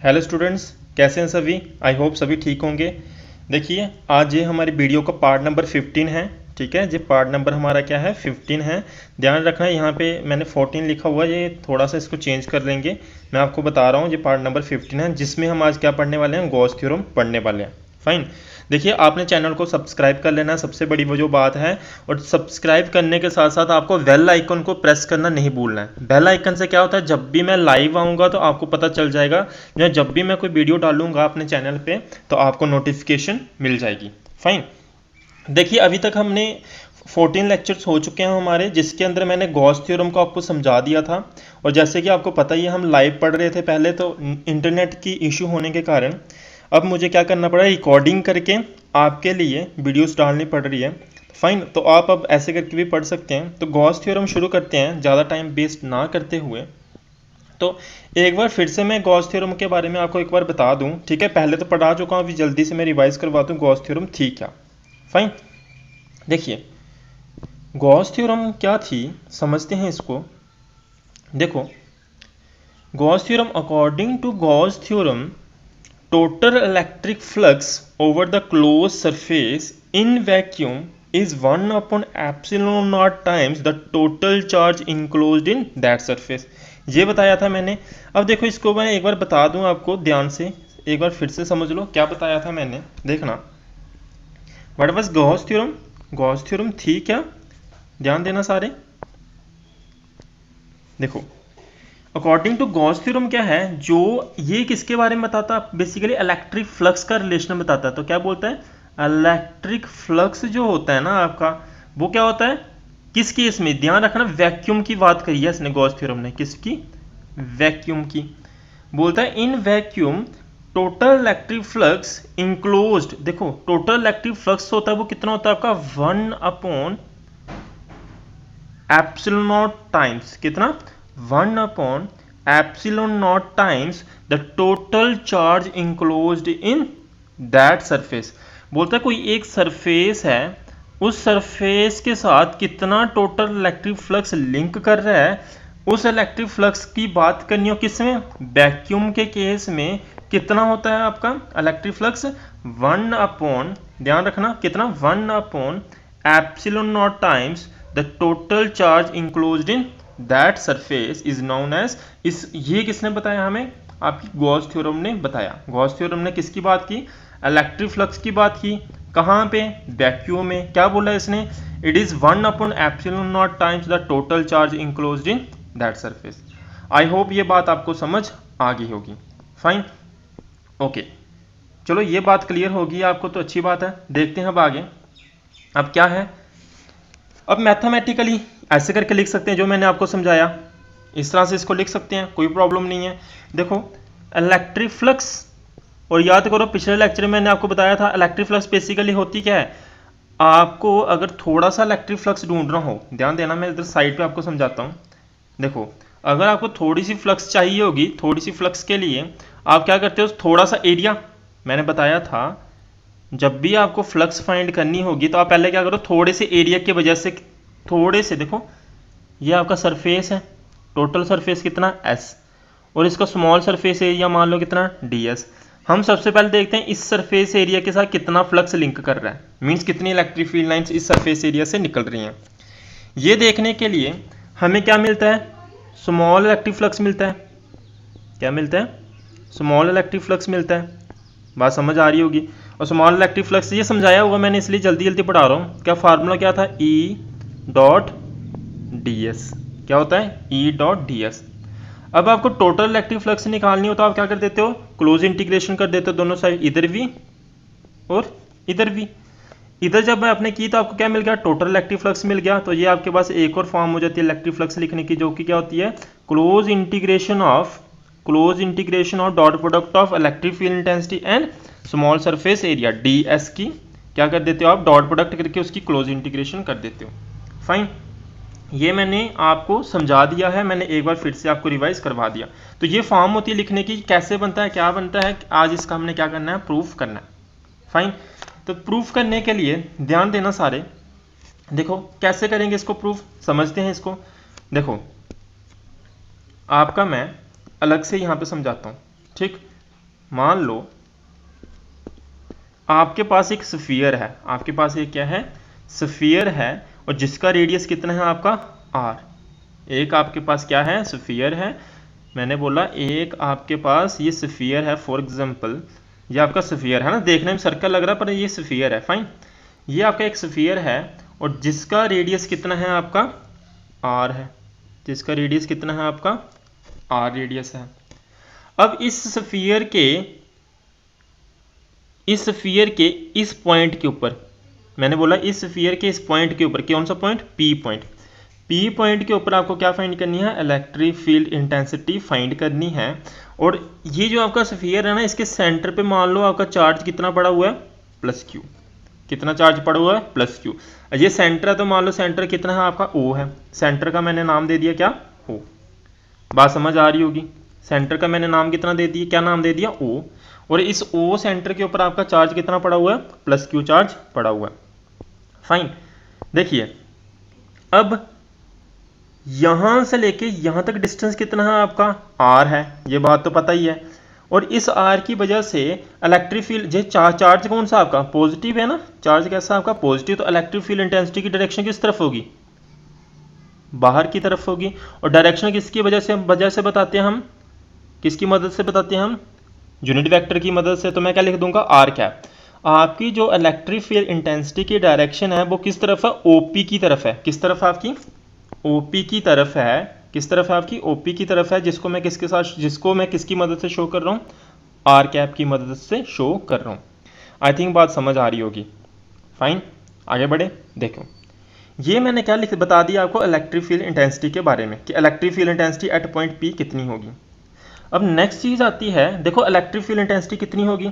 Hello students, कैसे हैं सभी। आई होप सभी ठीक होंगे। देखिए, आज ये हमारी वीडियो का पार्ट नंबर 15 है। ठीक है, ये पार्ट नंबर हमारा क्या है, 15 है। ध्यान रखना, यहाँ पे मैंने 14 लिखा हुआ है, ये थोड़ा सा इसको चेंज कर लेंगे। मैं आपको बता रहा हूँ, ये पार्ट नंबर 15 है, जिसमें हम आज क्या पढ़ने वाले हैं, गॉस थ्योरम पढ़ने वाले हैं। फाइन। देखिए, आपने चैनल को सब्सक्राइब कर लेना, सबसे बड़ी वो जो बात है। और सब्सक्राइब करने के साथ साथ आपको बेल आइकन को प्रेस करना नहीं भूलना है। बेल आइकन से क्या होता है, जब भी मैं लाइव आऊँगा तो आपको पता चल जाएगा, जब भी मैं कोई वीडियो डालूंगा अपने चैनल पे तो आपको नोटिफिकेशन मिल जाएगी। फाइन। देखिए, अभी तक हमने 14 लेक्चर्स हो चुके हैं हमारे, जिसके अंदर मैंने गॉस थ्योरम को आपको समझा दिया था। और जैसे कि आपको पता ही है, हम लाइव पढ़ रहे थे पहले, तो इंटरनेट की इशू होने के कारण अब मुझे क्या करना पड़ा, रिकॉर्डिंग करके आपके लिए वीडियोस डालनी पड़ रही है। फाइन। तो आप अब ऐसे करके भी पढ़ सकते हैं। तो गॉस थ्योरम शुरू करते हैं, ज़्यादा टाइम वेस्ट ना करते हुए। तो एक बार फिर से मैं गॉस थ्योरम के बारे में आपको एक बार बता दूं। ठीक है, पहले तो पढ़ा चुका हूं, अभी जल्दी से मैं रिवाइज करवा दूं गॉस थ्योरम थी क्या। फाइन। देखिए, गॉस थ्योरम क्या थी, समझते हैं इसको। देखो, Gauss theorem, according to Gauss theorem, total electric flux over the closed surface in vacuum is 1 upon epsilon naught times the total charge enclosed in that surface। ये बताया था मैंने। अब देखो, इसको मैं एक बार बता दूं आपको, ध्यान से एक बार फिर से समझ लो क्या बताया था मैंने। देखना, what was Gauss theorem. Gauss theorem थी क्या, ध्यान देना सारे। देखो, अकॉर्डिंग टू गॉस थ्योरम क्या है, जो ये किसके बारे में बताता है, बेसिकली इलेक्ट्रिक फ्लक्स का रिलेशन बताता है। तो क्या बोलता है, इलेक्ट्रिक फ्लक्स जो होता है ना आपका, वो क्या होता है, किस केस में, ध्यान रखना, वैक्यूम की बात करी है इसने गॉस थ्योरम ने, किसकी, वैक्यूम की। बोलता है in vacuum total electric flux enclosed. देखो, टोटल इलेक्ट्रिक फ्लक्स होता है वो कितना होता है आपका, 1 अपॉन एप्सिलॉन नॉट टाइम्स, कितना, 1 upon epsilon naught times the total charge enclosed in that surface. बोलता है कोई एक सरफेस है, उस सरफेस के साथ कितना टोटल इलेक्ट्रिक फ्लक्स लिंक कर रहा है, उस इलेक्ट्रिक फ्लक्स की बात करनी हो किसमें, वैक्यूम के केस में कितना होता है आपका इलेक्ट्रिक फ्लक्स, 1 अपॉन, ध्यान रखना कितना, 1 upon epsilon naught times the total charge enclosed in that surface is known as. इस ये किसने बताया हमें, आपकी गॉस थ्योरम ने बताया। गॉस थ्योरम ने किसकी बात की, इलेक्ट्रिक फ्लक्स की बात की। कहाँ पे, वैक्यूम में। क्या बोला इसने, it is 1 upon epsilon naught times the total charge enclosed in that surface. I hope ये बात आपको समझ आ गई होगी। फाइन, ओके, चलो ये बात क्लियर होगी आपको तो अच्छी बात है। देखते हैं अब आगे। अब क्या है, अब मैथमेटिकली ऐसे करके लिख सकते हैं, जो मैंने आपको समझाया इस तरह से इसको लिख सकते हैं, कोई प्रॉब्लम नहीं है। देखो, इलेक्ट्रिक फ्लक्स, और याद करो पिछले लेक्चर में मैंने आपको बताया था इलेक्ट्रिक फ्लक्स बेसिकली होती क्या है। आपको अगर थोड़ा सा इलेक्ट्रिक फ्लक्स ढूंढना हो, ध्यान देना, मैं इधर साइड पे आपको समझाता हूँ। देखो, अगर आपको थोड़ी सी फ्लक्स चाहिए होगी, थोड़ी सी फ्लक्स के लिए आप क्या करते हो, थोड़ा सा एरिया, मैंने बताया था जब भी आपको फ्लक्स फाइंड करनी होगी तो आप पहले क्या करो, थोड़े से एरिया की वजह से, थोड़े से, देखो ये आपका सरफेस है, टोटल सरफेस कितना, एस, और इसका स्मॉल सरफेस एरिया मान लो कितना, डी एस। हम सबसे पहले देखते हैं इस सरफेस एरिया के साथ कितना फ्लक्स लिंक कर रहा है, मींस कितनी इलेक्ट्रिक फील्ड लाइंस इस सरफेस एरिया से निकल रही हैं। ये देखने के लिए हमें क्या मिलता है, स्मॉल इलेक्ट्रिक फ्लक्स मिलता है। क्या मिलता है, स्मॉल इलेक्ट्रिक फ्लक्स मिलता है। बात समझ आ रही होगी। और स्मॉल इलेक्ट्रिक फ्लक्स ये समझाया हुआ मैंने, इसलिए जल्दी जल्दी पढ़ा रहा हूँ। क्या फार्मूला क्या था, ई डॉट डी एस। क्या होता है, ई डॉट डी एस। अब आपको टोटल इलेक्ट्रिक फ्लक्स निकालनी हो तो आप क्या कर देते हो, क्लोज इंटीग्रेशन कर देते हो दोनों साइड, इधर भी और इधर भी। इधर जब आपने की तो आपको क्या मिल गया, टोटल इलेक्ट्रिक फ्लक्स मिल गया। तो ये आपके पास एक और फॉर्म हो जाती है इलेक्ट्रिक फ्लक्स लिखने की, जो कि क्या होती है, close integration of dot product of electric field intensity and small surface area, D S की क्या कर देते हो आप, डॉट प्रोडक्ट करके उसकी क्लोज इंटीग्रेशन कर देते हो। फाइन, ये मैंने आपको समझा दिया है, मैंने एक बार फिर से आपको रिवाइज करवा दिया। तो ये फॉर्म होती है लिखने की, कैसे बनता है, क्या बनता है, आज इसका हमने क्या करना है, प्रूफ करना है। फाइन, तो प्रूफ करने के लिए ध्यान देना सारे। देखो कैसे करेंगे इसको प्रूफ, समझते हैं इसको। देखो, आपका मैं अलग से यहाँ पे समझाता हूँ, ठीक। मान लो आपके पास एक स्फीयर है, आपके पास एक क्या है, स्फीयर है, और जिसका रेडियस कितना है आपका r। एक आपके पास क्या है, स्फीयर है, मैंने बोला एक आपके पास ये स्फीयर है, फॉर एग्जांपल ये आपका स्फीयर है ना, देखने में सर्कल लग रहा है पर ये स्फीयर है, फाइन। ये आपका एक स्फीयर है और जिसका रेडियस कितना है आपका r है, जिसका रेडियस कितना है आपका r रेडियस है। अब इस स्फीयर के इस पॉइंट के ऊपर, मैंने बोला इस स्फीयर के इस पॉइंट के ऊपर, कौन सा point, P point, P point के ऊपर आपको क्या फाइंड करनी है, इलेक्ट्रिक फील्ड इंटेंसिटी फाइंड करनी है। और ये जो आपका स्फीयर है ना, इसके सेंटर पे मान लो आपका चार्ज कितना पड़ा हुआ है, प्लस Q। कितना चार्ज पड़ा हुआ है, प्लस Q। ये सेंटर है तो मान लो सेंटर कितना है आपका, O है। सेंटर का मैंने नाम दे दिया क्या, O। बात समझ आ रही होगी। सेंटर का मैंने नाम कितना दे दिया, क्या नाम दे दिया, O। और इस O सेंटर के ऊपर आपका चार्ज कितना पड़ा हुआ है, प्लस Q चार्ज पड़ा हुआ है, फाइन। देखिए अब यहां से लेके यहां तक डिस्टेंस कितना है आपका, r है, ये बात तो पता ही है। और इस r की वजह से इलेक्ट्रिक फील्ड, ये चार्ज कौन सा आपका, पॉजिटिव है ना, चार्ज कैसा आपका, पॉजिटिव, तो इलेक्ट्रिक फील्ड इंटेंसिटी की डायरेक्शन किस तरफ होगी, बाहर की तरफ होगी। और डायरेक्शन किसकी वजह से बताते हैं हम, किसकी मदद से बताते हैं हम, यूनिट वेक्टर की मदद से। तो मैं क्या लिख दूंगा, आर कैप। आपकी जो इलेक्ट्रिक फील्ड इंटेंसिटी की डायरेक्शन है वो किस तरफ है, ओपी की तरफ है। किस तरफ है आपकी, ओपी की तरफ है। किस तरफ है आपकी, ओपी की तरफ है, जिसको मैं किसकी मदद से शो कर रहा हूँ, आर कैप की मदद से शो कर रहा हूँ। आई थिंक बात समझ आ रही होगी, फाइन। आगे बढ़े, देखो ये मैंने क्या बता दिया आपको इलेक्ट्रिक फील्ड इंटेंसिटी के बारे में कि electric field intensity at point P कितनी होगी। अब नेक्स्ट चीज आती है, देखो इलेक्ट्रिक फील्ड इंटेंसिटी कितनी होगी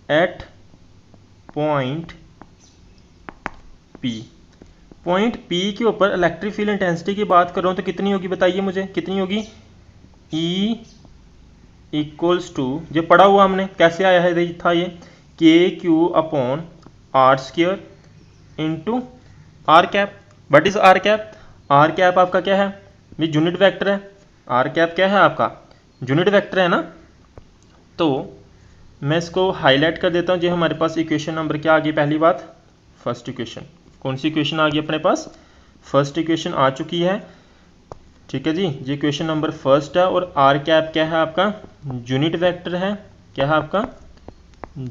at point P. Point P के ऊपर इलेक्ट्रिक फील्ड इंटेंसिटी की बात कर रहा हूं तो कितनी होगी, बताइए मुझे कितनी होगी, E इक्वल्स टू, ये पढ़ा हुआ हमने, कैसे आया है था ये, K Q upon R square into R cap. What is R cap, R cap आपका क्या है, ये यूनिट वेक्टर है। आर कैप क्या है आपका, यूनिट वेक्टर है ना। तो मैं इसको हाईलाइट कर देता हूँ। जो हमारे पास इक्वेशन नंबर क्या आ गई, पहली बात फर्स्ट इक्वेशन, कौन सी इक्वेशन आ गई अपने पास, फर्स्ट इक्वेशन आ चुकी है, ठीक है जी। ये इक्वेशन नंबर फर्स्ट है। और आर कैप क्या है आपका, यूनिट वेक्टर है, क्या है आपका,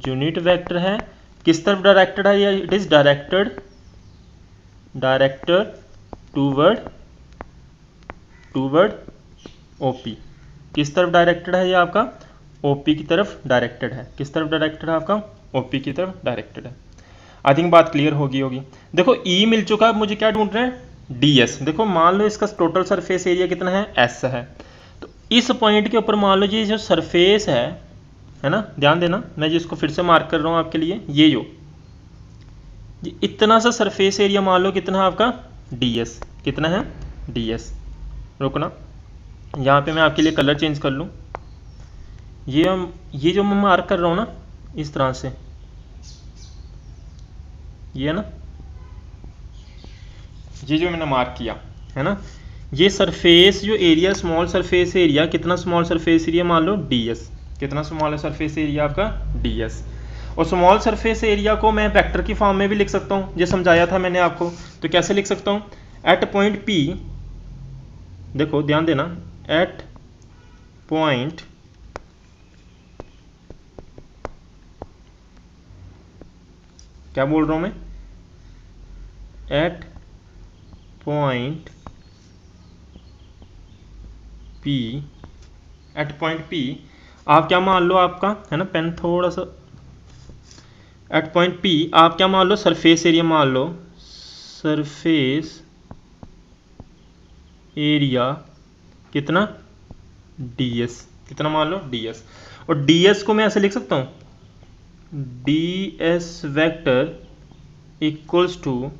यूनिट वेक्टर है। किस तरफ डायरेक्टेड है ये, it is directed toward OP. किस तरफ डायरेक्टेड है ये आपका, ओपी की तरफ डायरेक्टेड है। किस तरफ डायरेक्टेड है आपका, ओपी की तरफ डायरेक्टेड है। आई थिंक बात क्लियर होगी। देखो ई मिल चुका है, मुझे क्या ढूंढ रहे हैं, डीएस। देखो मान लो इसका टोटल सरफेस एरिया कितना है, एस है। तो इस पॉइंट के ऊपर मान लो ये जो सरफेस है ना, ध्यान देना, मैं जिसको फिर से मार्क कर रहा हूँ आपके लिए, ये इतना सा सरफेस एरिया मान लो कितना है आपका, डीएस। कितना है, डीएस। रुकना, यहाँ पे मैं आपके लिए कलर चेंज कर लूँ। ये जो मैं मार्क कर रहा हूँ ना, इस तरह से, ये ना, ये जो मैंने मार्क किया है ना, ये सरफेस जो एरिया, स्मॉल सरफेस एरिया, कितना स्मॉल सरफेस एरिया मान लो, डीएस। कितना स्मॉल है सरफेस एरिया आपका, डीएस। और स्मॉल सरफेस एरिया को मैं वेक्टर की फॉर्म में भी लिख सकता हूँ, ये समझाया था मैंने आपको। तो कैसे लिख सकता हूँ, एट पॉइंट पी, देखो ध्यान देना, एट पॉइंट क्या बोल रहा हूं मैं, at point P, at point P आप क्या मान लो, आपका है ना, पेन थोड़ा सा, एट पॉइंट पी आप क्या मान लो, सरफेस एरिया मान लो, सरफेस एरिया कितना, डीएस। कितना मान लो, डीएस। और डीएस को मैं ऐसे लिख सकता हूँ, ds vector equals to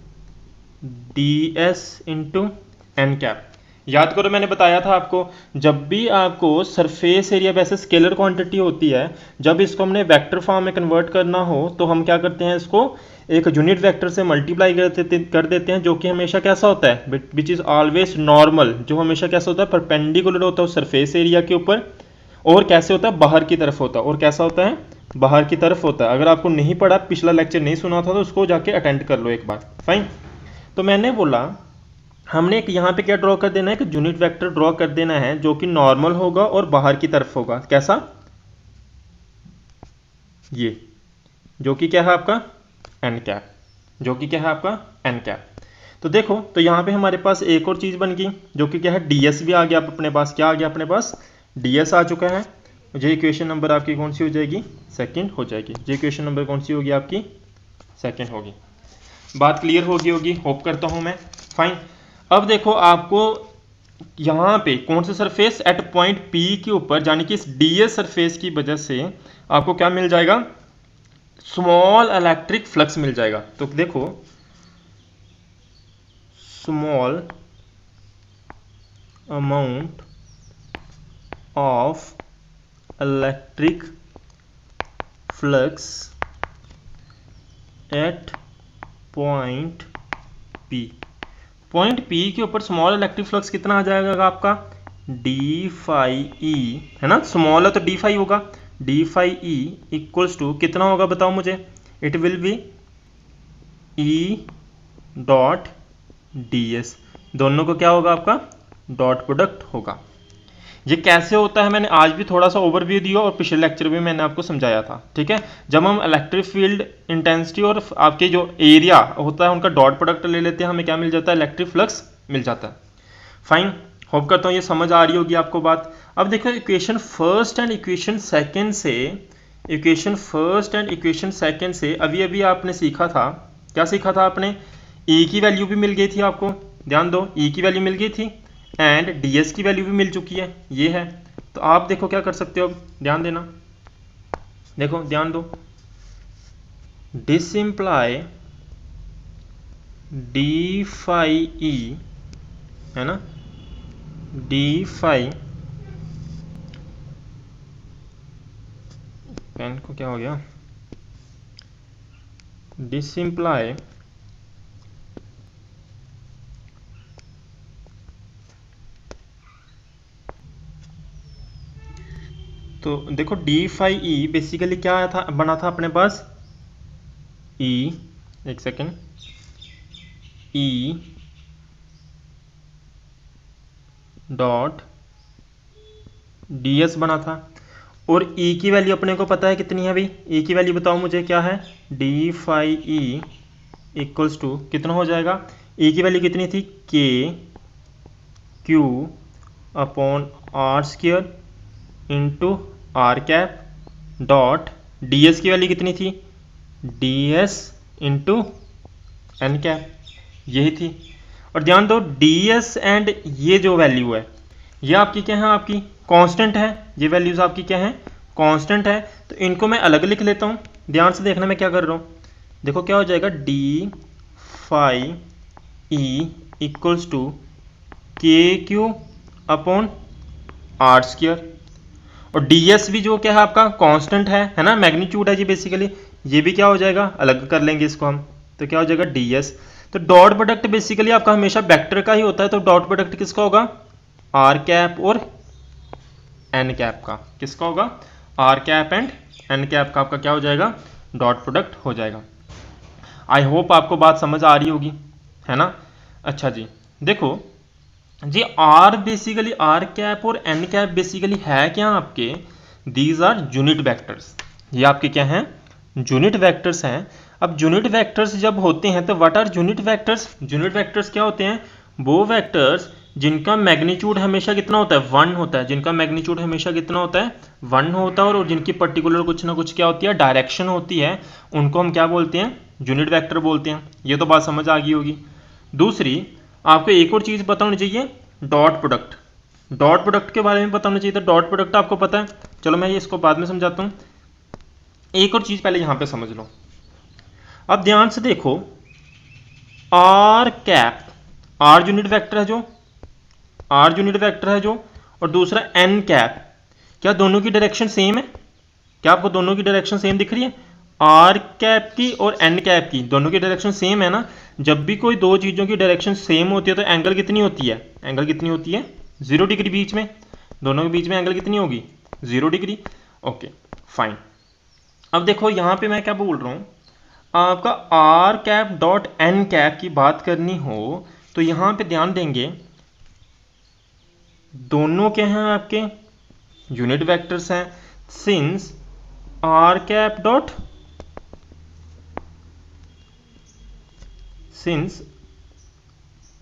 ds into N cap. याद करो मैंने बताया था आपको, जब भी आपको सरफेस एरिया वैसे स्केलर क्वांटिटी होती है, जब इसको हमने वेक्टर फॉर्म में कन्वर्ट करना हो तो हम क्या करते हैं, इसको एक यूनिट वेक्टर से मल्टीप्लाई कर देते हैं, जो कि हमेशा कैसा होता है, विच इज़ ऑलवेज नॉर्मल, जो हमेशा कैसा होता है, परपेंडिकुलर होता है उस सरफेस एरिया के ऊपर। और कैसे होता है, बाहर की तरफ होता है, और कैसा होता है, बाहर की तरफ होता है। अगर आपको नहीं पढ़ा, पिछला लेक्चर नहीं सुना था, तो उसको जाके अटेंड कर लो एक बार। फाइन। तो मैंने बोला हमने एक यहाँ पे क्या ड्रॉ कर देना है, कि यूनिट वेक्टर ड्रॉ कर देना है जो कि नॉर्मल होगा और बाहर की तरफ होगा। कैसा, ये जो कि क्या है आपका एन कैप, जो कि क्या है आपका एन कैप। तो देखो, तो यहाँ पे हमारे पास एक और चीज़ बन गई जो कि क्या है, डीएस भी आ गया अपने पास। क्या आ गया अपने पास, डीएस आ चुका है। ये इक्वेशन नंबर आपकी कौन सी हो जाएगी, सेकंड हो जाएगी। ये इक्वेशन नंबर कौन सी होगी आपकी, सेकंड होगी। बात क्लियर होगी होप करता हूँ मैं। फाइन। अब देखो आपको यहाँ पे कौन सा सरफेस, एट पॉइंट पी के ऊपर, यानी कि इस डीएस सरफेस की वजह से आपको क्या मिल जाएगा, स्मॉल इलेक्ट्रिक फ्लक्स मिल जाएगा। तो देखो, small amount of electric flux at point P. Point P के ऊपर स्मॉल इलेक्ट्रिक फ्लक्स कितना आ जाएगा आपका, डी फाई ई, है ना, स्मॉल है तो डी फाई होगा। D phi E equals to कितना होगा बताओ मुझे, it will be E dot D S. दोनों को क्या होगा आपका, डॉट प्रोडक्ट होगा। ये कैसे होता है मैंने आज भी थोड़ा सा ओवरव्यू दिया और पिछले लेक्चर में मैंने आपको समझाया था। ठीक है, जब हम इलेक्ट्रिक फील्ड इंटेंसिटी और आपके जो एरिया होता है उनका डॉट प्रोडक्ट ले लेते हैं, हमें क्या मिल जाता है, इलेक्ट्रिक फ्लक्स मिल जाता है। फाइन, होप करता हूँ ये समझ आ रही होगी आपको बात। अब देखो equation first and equation second से, equation first and equation second से अभी अभी आपने सीखा था, क्या सीखा था आपने, ई की वैल्यू भी मिल गई थी आपको, ध्यान दो, ई की वैल्यू मिल गई थी एंड ds की वैल्यू भी मिल चुकी है, ये है। तो आप देखो क्या कर सकते हो, अब ध्यान देना, देखो ध्यान दो, this implies D phi E, है ना, डी फाई, पेन को क्या हो गया, दिस इम्प्लाई तो देखो डी फाई ई बेसिकली क्या आया था, बना था अपने पास ई, एक सेकेंड, ई डॉट डी एस बना था, और ई की वैल्यू अपने को पता है कितनी है भाई, ई की वैल्यू बताओ मुझे क्या है, D phi E equals to कितना हो जाएगा, ई की वैल्यू कितनी थी, K Q upon R square into R cap dot D S की वैल्यू कितनी थी, D S into N cap, यही थी। और ध्यान दो डी एस एंड ये जो वैल्यू है ये आपकी क्या है, आपकी कांस्टेंट है, ये वैल्यूज आपकी क्या है, कांस्टेंट है। तो इनको मैं अलग लिख लेता हूँ, ध्यान से देखना मैं क्या कर रहा हूँ। देखो क्या हो जाएगा, D phi E equals to K Q upon R square, और ds भी जो क्या है आपका कांस्टेंट है ना, मैग्नीट्यूड है जी बेसिकली, ये भी क्या हो जाएगा, अलग कर लेंगे इसको हम, तो क्या हो जाएगा ds। तो डॉट प्रोडक्ट बेसिकली आपका हमेशा वेक्टर का ही होता है, तो डॉट प्रोडक्ट किसका होगा, आर कैप और एन कैप का, किसका होगा, R cap and N cap का आपका क्या हो जाएगा, डॉट प्रोडक्ट हो जाएगा। आई होप आपको बात समझ आ रही होगी, है ना। अच्छा जी, देखो जी आर बेसिकली, आर कैप और एन कैप बेसिकली है क्या आपके, दीज आर यूनिट वेक्टर्स, ये आपके क्या हैं, यूनिट वेक्टर्स हैं। अब यूनिट वेक्टर्स जब होते हैं तो what are unit vectors, unit vectors क्या होते हैं, वो वेक्टर्स जिनका मैग्नीट्यूड हमेशा कितना होता है, 1 होता है, जिनका मैग्नीट्यूड हमेशा कितना होता है, 1 होता है, और जिनकी पर्टिकुलर कुछ ना कुछ क्या होती है, डायरेक्शन होती है, उनको हम क्या बोलते हैं, यूनिट वेक्टर बोलते हैं। ये तो बात समझ आ गई होगी। दूसरी आपको एक और चीज़ पता होनी चाहिए, डॉट प्रोडक्ट, डॉट प्रोडक्ट के बारे में पता होना चाहिए। तो डॉट प्रोडक्ट आपको पता है, चलो मैं ये इसको बाद में समझाता हूँ। एक और चीज़ पहले यहाँ पे समझ लो, अब ध्यान से देखो, R cap, R unit vector है जो, आर यूनिट वेक्टर है जो, और दूसरा एन कैप, क्या दोनों की डायरेक्शन सेम है, क्या आपको दोनों की डायरेक्शन सेम दिख रही है, आर कैप की और एन कैप की, दोनों की डायरेक्शन सेम है ना। जब भी कोई दो चीज़ों की डायरेक्शन सेम होती है तो एंगल कितनी होती है, एंगल कितनी होती है, 0 डिग्री, बीच में दोनों के बीच में एंगल कितनी होगी, 0 डिग्री। Okay fine. अब देखो यहाँ पे मैं क्या बोल रहा हूँ, आपका R cap dot N cap की बात करनी हो तो यहाँ पे ध्यान देंगे दोनों क्या हैं आपके यूनिट वेक्टर्स हैं। Since R cap dot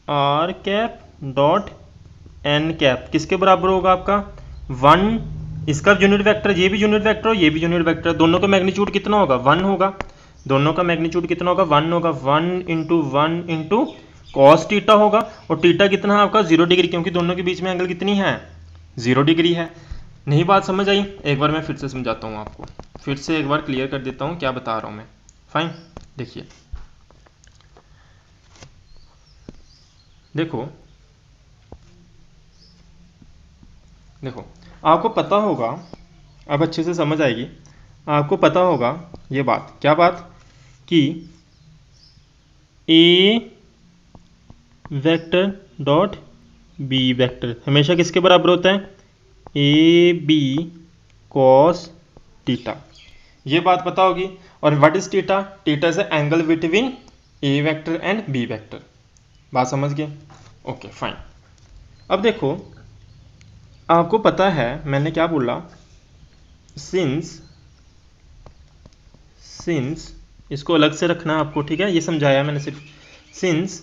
R cap dot N cap किसके बराबर होगा आपका 1। इसका यूनिट वेक्टर, ये भी यूनिट वेक्टर और ये भी यूनिट वेक्टर, दोनों का मैग्नीट्यूड कितना होगा 1 होगा। दोनों का मैग्नीट्यूड कितना होगा 1 होगा। 1 इंटू कॉस टीटा होगा और टीटा कितना है आपका 0 डिग्री, क्योंकि दोनों के बीच में एंगल कितनी है 0 डिग्री है। नहीं बात समझ आई? एक बार मैं फिर से समझाता हूँ आपको, फिर से एक बार क्लियर कर देता हूँ क्या बता रहा हूँ मैं। फाइन, देखिए देखो देखो आपको पता होगा, अब अच्छे से समझ आएगी। आपको पता होगा ये बात, क्या बात, कि ए वेक्टर डॉट बी वेक्टर हमेशा किसके बराबर होता है ए बी कॉस टीटा, ये बात पता होगी। और what is theta? Theta is angle between A vector and B vector. बात समझ गए? Okay fine. अब देखो आपको पता है मैंने क्या बोला, सिंस इसको अलग से रखना आपको, ठीक है, ये समझाया मैंने सिर्फ। सिंस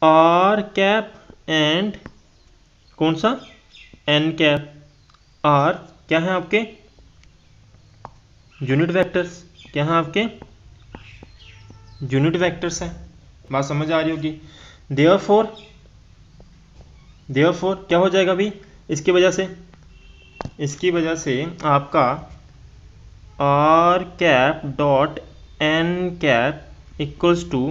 आर कैप एंड कौन सा एन कैप आर क्या है आपके यूनिट वेक्टर्स, क्या है आपके यूनिट वेक्टर्स हैं। बात समझ आ रही होगी। देयरफॉर क्या हो जाएगा भाई, इसकी वजह से आपका R cap dot N cap equals to,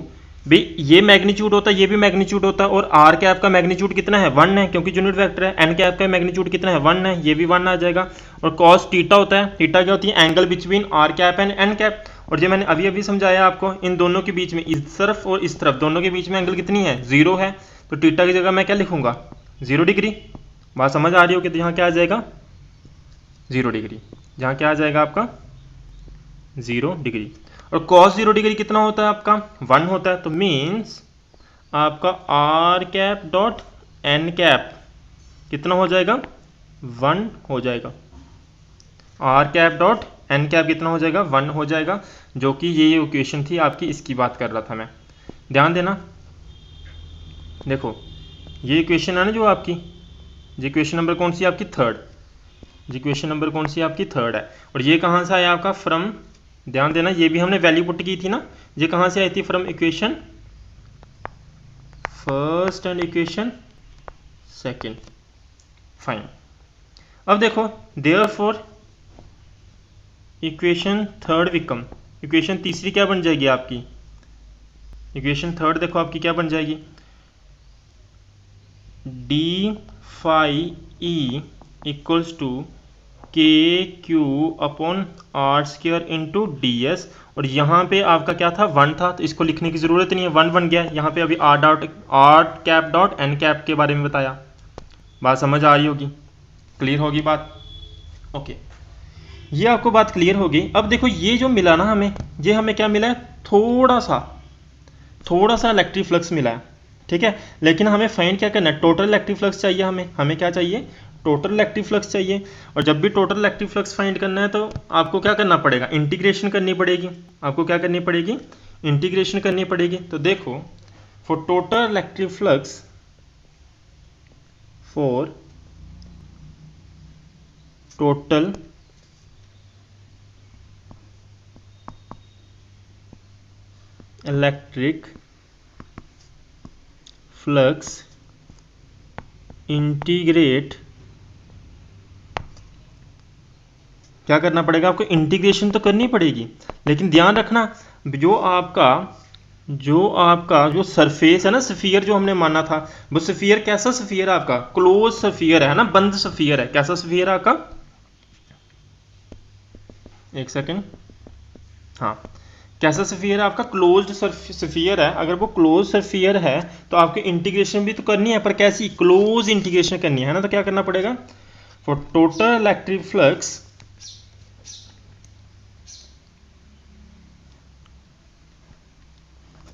भाई ये मैग्नीट्यूड होता है ये भी मैग्नीट्यूड होता है, और आर कैप का मैग्नीट्यूड कितना है 1 है क्योंकि यूनिट वेक्टर है। एन कैप का मैग्नीट्यूड कितना है 1 है, ये भी 1 आ जाएगा। और कॉस टीटा होता है, टीटा क्या होती है angle between R cap and N cap. और जो मैंने अभी समझाया आपको, इन दोनों के बीच में, इस तरफ और इस तरफ दोनों के बीच में एंगल कितनी है 0 है, तो टीटा की जगह मैं क्या लिखूंगा 0 डिग्री। बात समझ आ रही हो कि यहाँ क्या आ जाएगा 0 डिग्री, जहाँ क्या आ जाएगा आपका 0 डिग्री। और cos 0 डिग्री कितना होता है आपका 1 होता है, तो मीन्स आपका R cap dot N cap कितना हो जाएगा 1 हो जाएगा। R cap dot N cap कितना हो जाएगा 1 हो जाएगा, जो कि ये इक्वेशन थी आपकी, इसकी बात कर रहा था मैं। ध्यान देना, देखो ये इक्वेशन है ना जो आपकी, ये इक्वेशन नंबर कौन सी आपकी थर्ड, ये इक्वेशन नंबर कौन सी आपकी थर्ड है। और ये कहाँ से आया आपका फ्रॉम, ध्यान देना ये भी हमने वैल्यू पुट की थी ना, ये कहाँ से आई थी from equation first and equation second. Fine. अब देखो therefore equation third become, equation तीसरी क्या बन जाएगी आपकी, इक्वेशन थर्ड देखो आपकी क्या बन जाएगी, D phi E equals to K Q upon R square into D S. और यहाँ पे आपका क्या था 1 था, तो इसको लिखने की ज़रूरत नहीं है, 1 बन गया। यहाँ पे अभी R cap dot N cap के बारे में बताया। बात समझ आ रही होगी, क्लियर होगी बात? ओके, ये आपको बात क्लियर होगी। अब देखो ये जो मिला ना हमें, ये हमें क्या मिला है, थोड़ा सा इलेक्ट्रिक फ्लक्स मिला है, ठीक है। लेकिन हमें फाइंड क्या करना है, टोटल इलेक्ट्रिक फ्लक्स चाहिए हमें क्या चाहिए, टोटल इलेक्ट्रिक फ्लक्स चाहिए। और जब भी टोटल इलेक्ट्रिक फ्लक्स फाइंड करना है तो आपको क्या करना पड़ेगा, इंटीग्रेशन करनी पड़ेगी। आपको क्या करनी पड़ेगी, इंटीग्रेशन करनी पड़ेगी। तो देखो for total electric flux, for total electric flux integrate, क्या करना पड़ेगा आपको, इंटीग्रेशन तो करनी पड़ेगी। लेकिन ध्यान रखना जो आपका जो सरफेस है ना, स्फीयर जो हमने माना था, वो स्फीयर कैसा स्फीयर है आपका, क्लोज स्फीयर है ना, बंद स्फीयर है। कैसा स्फीयर है आपका, एक सेकेंड, हाँ कैसा स्फीयर है आपका, क्लोज्ड स्फीयर है। अगर वो क्लोज स्फीयर है तो आपको इंटीग्रेशन भी तो करनी है, पर कैसी, क्लोज इंटीग्रेशन करनी है ना। तो क्या करना पड़ेगा, for total electric flux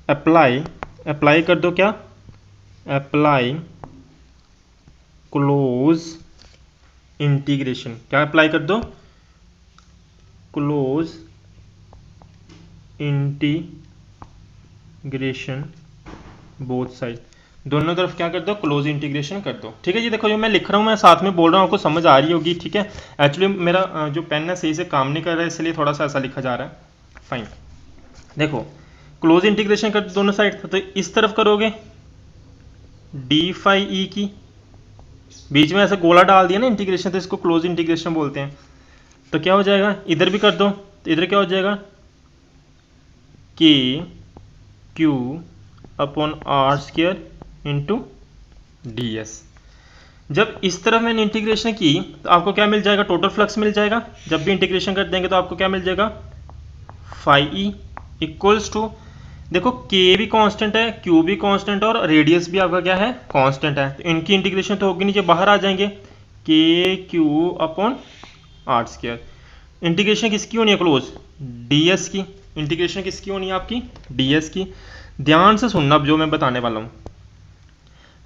apply कर दो क्या, अप्लाई क्लोज इंटीग्रेशन, क्या अप्लाई कर दो, क्लोज इंटीग्रेशन बोथ साइड, दोनों तरफ क्या कर दो, क्लोज इंटीग्रेशन कर दो। ठीक है जी, देखो जो मैं लिख रहा हूँ मैं साथ में बोल रहा हूँ, आपको समझ आ रही होगी। ठीक है, एक्चुअली मेरा जो पेन है सही से काम नहीं कर रहा है, इसलिए थोड़ा सा ऐसा लिखा जा रहा है। फाइन, देखो क्लोज इंटीग्रेशन कर दो दोनों साइड, तो इस तरफ करोगे डी फाई ई की, बीच में ऐसा गोला डाल दिया ना इंटीग्रेशन, तो इसको क्लोज इंटीग्रेशन बोलते हैं। तो क्या हो जाएगा, इधर भी कर दो, तो इधर क्या हो जाएगा, K Q upon R square into D S. जब इस तरफ मैंने इंटीग्रेशन की तो आपको क्या मिल जाएगा, टोटल फ्लक्स मिल जाएगा। जब भी इंटीग्रेशन कर देंगे तो आपको क्या मिल जाएगा, फाई ई इक्वल्स टू, देखो के भी कांस्टेंट है, क्यू भी कांस्टेंट है और रेडियस भी आपका क्या है, कांस्टेंट है। तो इनकी इंटीग्रेशन तो होगी नहीं, जब बाहर आ जाएंगे K Q upon R square. Integration किसकी होनी है, क्लोज डीएस की। इंटीग्रेशन किसकी होनी है, आपकी डीएस की। ध्यान से सुनना अब जो मैं बताने वाला हूँ।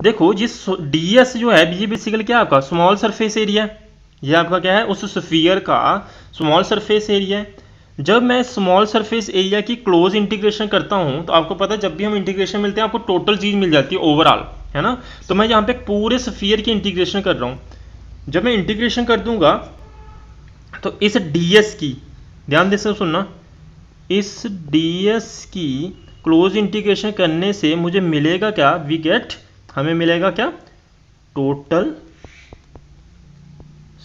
देखो जिस डीएस जो है ये बेसिकली क्या है, आपका स्मॉल सरफेस एरिया है। ये आपका क्या है, उस स्फीयर का स्मॉल सरफेस एरिया है। जब मैं स्मॉल सरफेस एरिया की क्लोज इंटीग्रेशन करता हूं तो आपको पता है जब भी हम इंटीग्रेशन मिलते हैं आपको टोटल चीज मिल जाती है ओवरऑल, है ना। तो मैं यहाँ पे पूरे स्फीयर की इंटीग्रेशन कर रहा हूँ। जब मैं इंटीग्रेशन कर दूंगा तो इस डीएस की, ध्यान दे सुनना, इस डीएस की क्लोज इंटीग्रेशन करने से मुझे मिलेगा क्या, वी गेट, हमें मिलेगा क्या, टोटल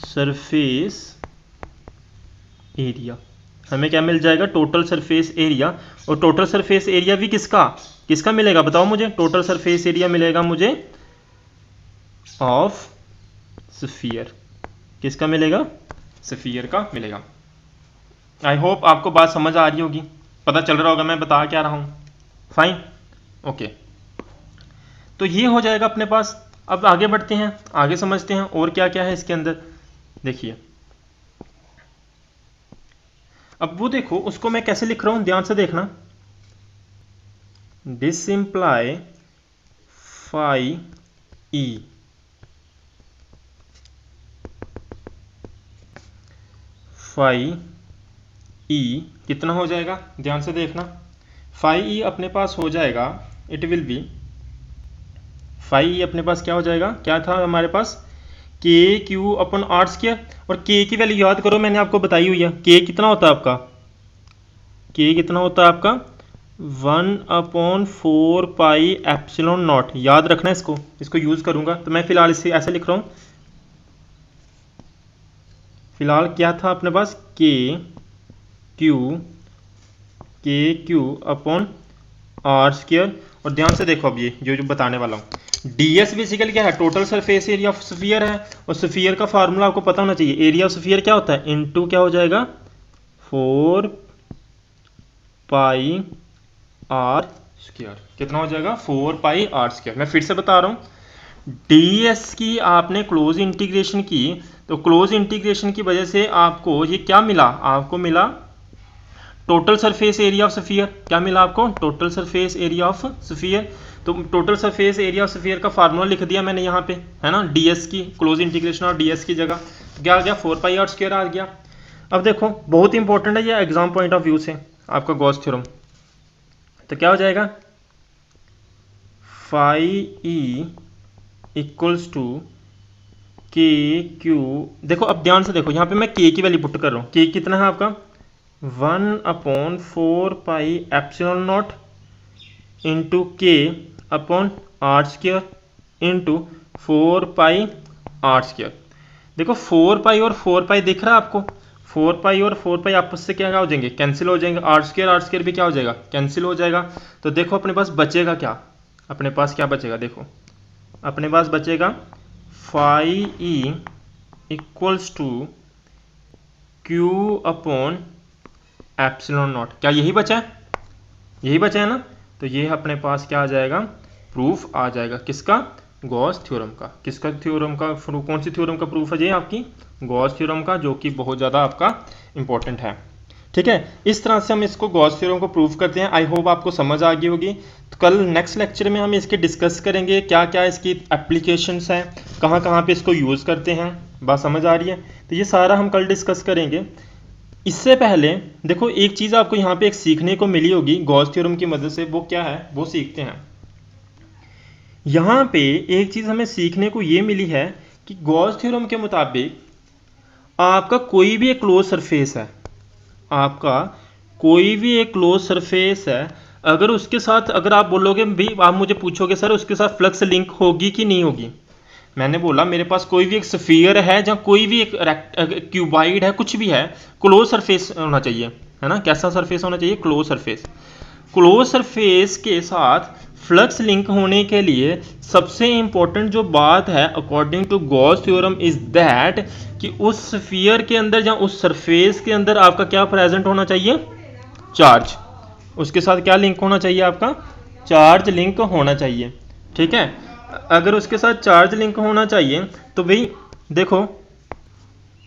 सरफेस एरिया। हमें क्या मिल जाएगा, टोटल सरफेस एरिया। और टोटल सरफेस एरिया भी किसका किसका मिलेगा, बताओ मुझे। टोटल सरफेस एरिया मिलेगा मुझे ऑफ स्फीयर। किसका मिलेगा, स्फीयर का मिलेगा। आई होप आपको बात समझ आ रही होगी, पता चल रहा होगा मैं बता क्या रहा हूं। Fine, okay. तो ये हो जाएगा अपने पास। अब आगे बढ़ते हैं, आगे समझते हैं और क्या क्या है इसके अंदर। देखिए अब वो देखो उसको मैं कैसे लिख रहा हूं, ध्यान से देखना। This imply phi E, phi E कितना हो जाएगा, ध्यान से देखना। फाई ई अपने पास हो जाएगा, it will be, phi E अपने पास क्या हो जाएगा, क्या था हमारे पास, के क्यू अपन आर स्क्वायर। और के की वैल्यू याद करो, मैंने आपको बताई हुई है। के कितना होता है आपका, के कितना होता है आपका, 1/4 पाई एप्सिलॉन नॉट। याद रखना इसको, इसको यूज करूंगा। तो मैं फिलहाल इसे ऐसे लिख रहा हूं, फिलहाल क्या था अपने पास, के क्यू अपॉन आर स्क्वायर। और ध्यान से देखो अब ये जो बताने वाला हूँ, डीएस बेसिकली क्या है, total surface area of sphere है। और स्फीयर का फार्मूला आपको पता होना चाहिए, एरिया ऑफ स्फीयर क्या होता है, इनटू क्या हो जाएगा, 4 पाई आर स्क्वायर। कितना हो जाएगा, 4 पाई आर स्क्वायर। मैं फिर से बता रहा हूँ, डीएस की आपने क्लोज इंटीग्रेशन की, तो क्लोज इंटीग्रेशन की वजह से आपको ये क्या मिला, आपको मिला total surface area of sphere. क्या मिला आपको, total surface area of sphere. तो total surface area of sphere का फार्मूला लिख दिया मैंने यहाँ पे, है ना, डीएस की क्लोज इंटीग्रेशन और डीएस की जगह क्या आ गया, 4 पाई आर स्क्वायर आ गया। अब देखो बहुत इंपॉर्टेंट है ये एग्जाम पॉइंट ऑफ व्यू से आपका गॉस थ्योरम। तो क्या हो जाएगा, phi E equals to K Q. देखो अब ध्यान से देखो, यहाँ पे मैं के की वैल्यू पुट कर रहा हूँ। के कितना है आपका, 1/4 pi epsilon naught into K upon R square into 4 pi R square. देखो 4 पाई और 4 पाई दिख रहा है आपको, 4 पाई और 4 पाई आपस से क्या हो जाएंगे, कैंसिल हो जाएंगे। आर स्क्वायर भी क्या हो जाएगा, कैंसिल हो जाएगा। तो देखो अपने पास बचेगा क्या, अपने पास क्या बचेगा, देखो अपने पास बचेगा phi E equals to Q upon epsilon naught. क्या यही बचा है, यही बचा है ना। तो ये अपने पास क्या आ जाएगा, प्रूफ आ जाएगा, किसका, गॉस थ्योरम का। किसका थ्योरम का, कौन सी थ्योरम का प्रूफ है ये आपकी? गॉस थ्योरम का, जो कि बहुत ज़्यादा आपका इंपॉर्टेंट है। ठीक है, इस तरह से हम इसको गॉस थ्योरम को प्रूव करते हैं। आई होप आपको समझ आ गई होगी। तो कल नेक्स्ट लेक्चर में हम इसके डिस्कस करेंगे क्या क्या इसकी एप्लीकेशंस हैं, कहाँ कहाँ पे इसको यूज़ करते हैं। बात समझ आ रही है? तो ये सारा हम कल डिस्कस करेंगे। इससे पहले देखो एक चीज़ आपको यहाँ पे एक सीखने को मिली होगी गॉस थ्योरम की मदद से, वो क्या है वो सीखते हैं। यहाँ पे एक चीज़ हमें सीखने को ये मिली है कि गॉस थ्योरम के मुताबिक आपका कोई भी एक क्लोज सरफेस है, आपका कोई भी एक क्लोज सरफेस है, अगर उसके साथ अगर आप बोलोगे भी, आप मुझे पूछोगे सर उसके साथ फ्लक्स लिंक होगी कि नहीं होगी, मैंने बोला मेरे पास कोई भी एक स्फीयर है जहाँ कोई भी एक क्यूबाइड है, कुछ भी है, क्लोज सरफेस होना चाहिए, है ना। कैसा सरफेस होना चाहिए? Close surface. क्लोज सरफेस के साथ फ्लक्स लिंक होने के लिए सबसे इंपॉर्टेंट जो बात है according to Gauss theorem is that कि उस स्फीयर के अंदर या उस सरफेस के अंदर आपका क्या प्रेजेंट होना चाहिए? चार्ज। उसके साथ क्या लिंक होना चाहिए? आपका चार्ज लिंक होना चाहिए। ठीक है, अगर उसके साथ चार्ज लिंक होना चाहिए तो भाई देखो,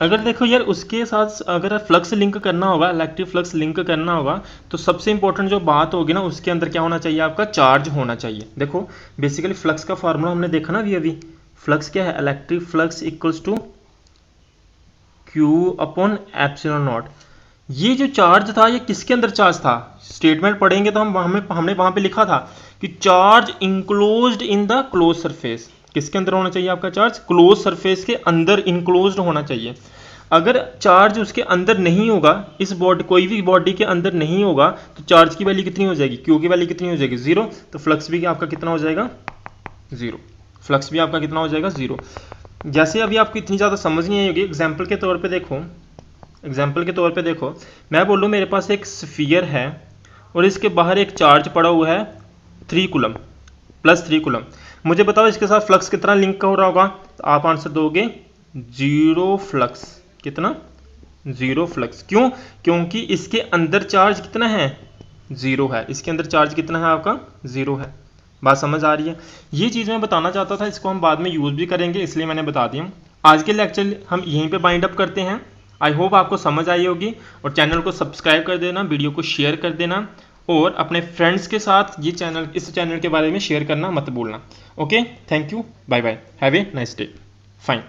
अगर देखो यार उसके साथ अगर फ्लक्स लिंक करना होगा, इलेक्ट्रिक फ्लक्स लिंक करना होगा, तो सबसे इंपॉर्टेंट जो बात होगी ना, उसके अंदर क्या होना चाहिए? आपका चार्ज होना चाहिए। देखो बेसिकली फ्लक्स का फार्मूला हमने देखा ना अभी फ्लक्स क्या है? Electric flux equals to Q upon epsilon naught. ये जो चार्ज था ये किसके अंदर चार्ज था? स्टेटमेंट पढ़ेंगे तो हमने वहां पे लिखा था कि charge enclosed in the closed surface. किसके अंदर होना चाहिए आपका चार्ज? क्लोज सरफेस के अंदर इंक्लोज्ड होना चाहिए। अगर चार्ज उसके अंदर नहीं होगा, इस बॉडी कोई भी बॉडी के अंदर नहीं होगा, तो चार्ज की वैल्यू कितनी हो जाएगी? क्यू की वैल्यू कितनी हो जाएगी? जीरो। तो फ्लक्स भी आपका कितना हो जाएगा? जीरो। फ्लक्स भी आपका कितना हो जाएगा? जीरो। जैसे अभी आपको इतनी ज़्यादा समझ नहीं आई होगी, एग्जाम्पल के तौर पे देखो, एग्जाम्पल के तौर पे देखो, मैं बोलूँ मेरे पास एक स्फीयर है और इसके बाहर एक चार्ज पड़ा हुआ है 3 कूलम प्लस 3 कूलम। मुझे बताओ इसके साथ फ्लक्स कितना लिंक हो रहा होगा? तो आप आंसर दोगे जीरो फ्लक्स। कितना? Zero flux. क्यों? क्योंकि इसके अंदर चार्ज कितना है? जीरो है। इसके अंदर चार्ज कितना है आपका? जीरो है। बात समझ आ रही है? ये चीज़ मैं बताना चाहता था, इसको हम बाद में यूज़ भी करेंगे इसलिए मैंने बता दिया। आज के लेक्चर हम यहीं पे बाइंड अप करते हैं। आई होप आपको समझ आई होगी, और चैनल को सब्सक्राइब कर देना, वीडियो को शेयर कर देना, और अपने फ्रेंड्स के साथ इस चैनल के बारे में शेयर करना मत भूलना। Okay, thank you, bye bye, have a nice day, fine.